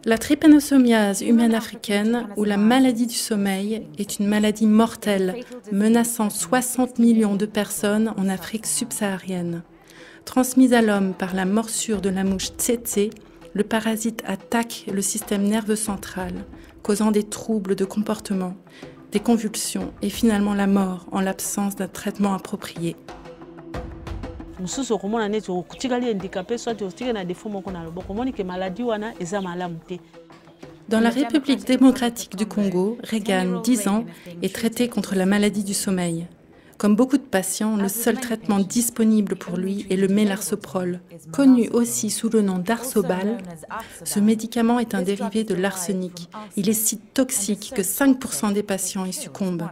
La trypanosomiase humaine africaine, ou la maladie du sommeil, est une maladie mortelle menaçant 60 millions de personnes en Afrique subsaharienne. Transmise à l'homme par la morsure de la mouche tsetse, le parasite attaque le système nerveux central, causant des troubles de comportement, des convulsions et finalement la mort en l'absence d'un traitement approprié. Dans la République démocratique du Congo, Reagan, 10 ans, est traité contre la maladie du sommeil. Comme beaucoup de patients, le seul traitement disponible pour lui est le mélarsoprol, connu aussi sous le nom d'Arsobal. Ce médicament est un dérivé de l'arsenic. Il est si toxique que 5% des patients y succombent.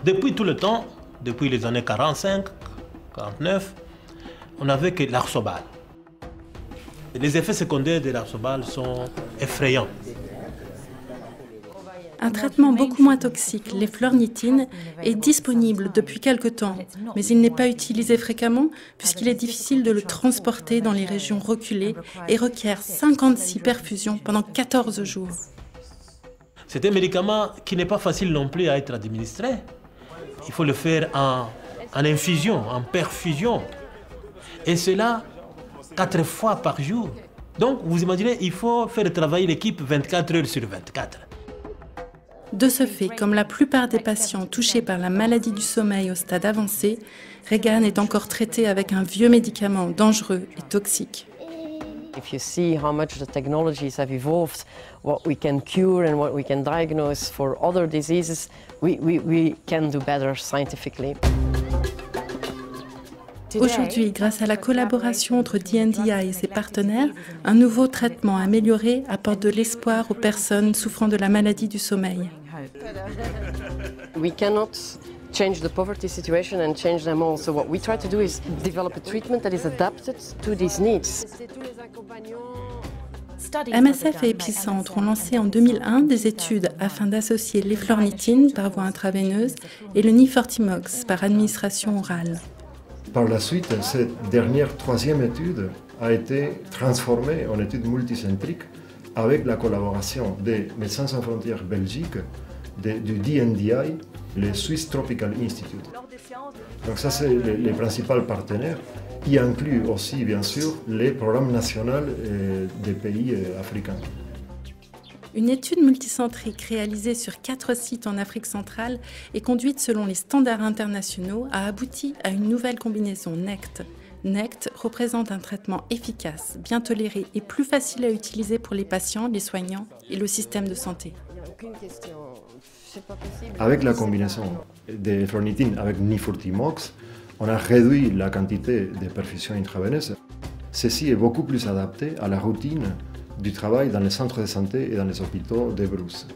Depuis tout le temps, depuis les années 45, 49, on n'avait que l'Arsobal. Les effets secondaires de l'Arsobal sont effrayants. Un traitement beaucoup moins toxique, l'eflornithine, est disponible depuis quelque temps, mais il n'est pas utilisé fréquemment puisqu'il est difficile de le transporter dans les régions reculées et requiert 56 perfusions pendant 14 jours. C'est un médicament qui n'est pas facile non plus à être administré. Il faut le faire en infusion, en perfusion. Et cela 4 fois par jour. Donc, vous imaginez, il faut faire travailler l'équipe 24 heures sur 24. De ce fait, comme la plupart des patients touchés par la maladie du sommeil au stade avancé, Reagan est encore traité avec un vieux médicament dangereux et toxique. If you see how much the technologies have evolved, what we can cure and what we can diagnose for other diseases, we can do better scientifically. Aujourd'hui, grâce à la collaboration entre DNDi et ses partenaires, un nouveau traitement amélioré apporte de l'espoir aux personnes souffrant de la maladie du sommeil. We cannot change the poverty situation and change them all. So what we try to do is develop a treatment that is adapted to these needs. MSF et Epicentre ont lancé en 2001 des études afin d'associer l'eflornithine par voie intraveineuse et le Nifortimox par administration orale. Par la suite, cette dernière troisième étude a été transformée en étude multicentrique avec la collaboration des Médecins sans frontières Belgique, du DNDi, le Swiss Tropical Institute. Donc ça, c'est les principaux partenaires. Il inclut aussi, bien sûr, les programmes nationaux des pays africains. Une étude multicentrique réalisée sur 4 sites en Afrique centrale et conduite selon les standards internationaux a abouti à une nouvelle combinaison NECT. NECT représente un traitement efficace, bien toléré et plus facile à utiliser pour les patients, les soignants et le système de santé. Avec la combinaison de eflornithine avec Nifortimox, on a réduit la quantité de perfusion intraveineuse. Ceci est beaucoup plus adapté à la routine du travail dans les centres de santé et dans les hôpitaux de Bruxelles.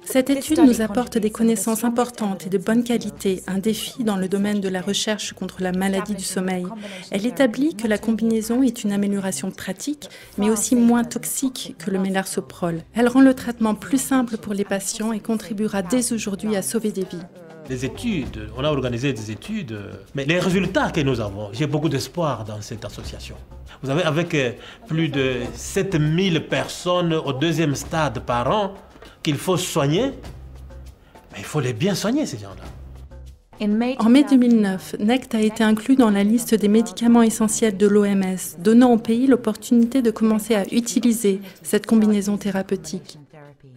Cette étude nous apporte des connaissances importantes et de bonne qualité, un défi dans le domaine de la recherche contre la maladie du sommeil. Elle établit que la combinaison est une amélioration pratique, mais aussi moins toxique que le mélarsoprol. Elle rend le traitement plus simple pour les patients et contribuera dès aujourd'hui à sauver des vies. Des études, on a organisé des études, mais les résultats que nous avons, j'ai beaucoup d'espoir dans cette association. Vous avez avec plus de 7000 personnes au 2e stade par an qu'il faut soigner, mais il faut les bien soigner ces gens-là. En mai 2009, NECT a été inclus dans la liste des médicaments essentiels de l'OMS, donnant au pays l'opportunité de commencer à utiliser cette combinaison thérapeutique.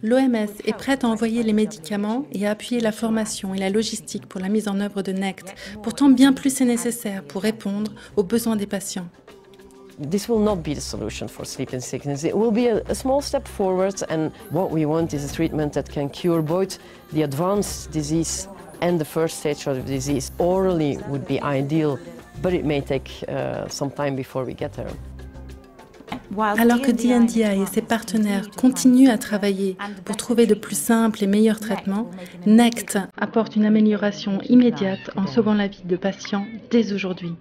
L'OMS est prête à envoyer les médicaments et à appuyer la formation et la logistique pour la mise en œuvre de NECT. Pourtant, bien plus est nécessaire pour répondre aux besoins des patients. This will not be the solution for sleeping sickness. It will be a small step forward, and what we want is a treatment that can cure both the advanced disease and the first stage of the disease. Orally would be ideal, but it may take some time before we get there. Alors que DNDi et ses partenaires continuent à travailler pour trouver de plus simples et meilleurs traitements, NECT apporte une amélioration immédiate en sauvant la vie de patients dès aujourd'hui.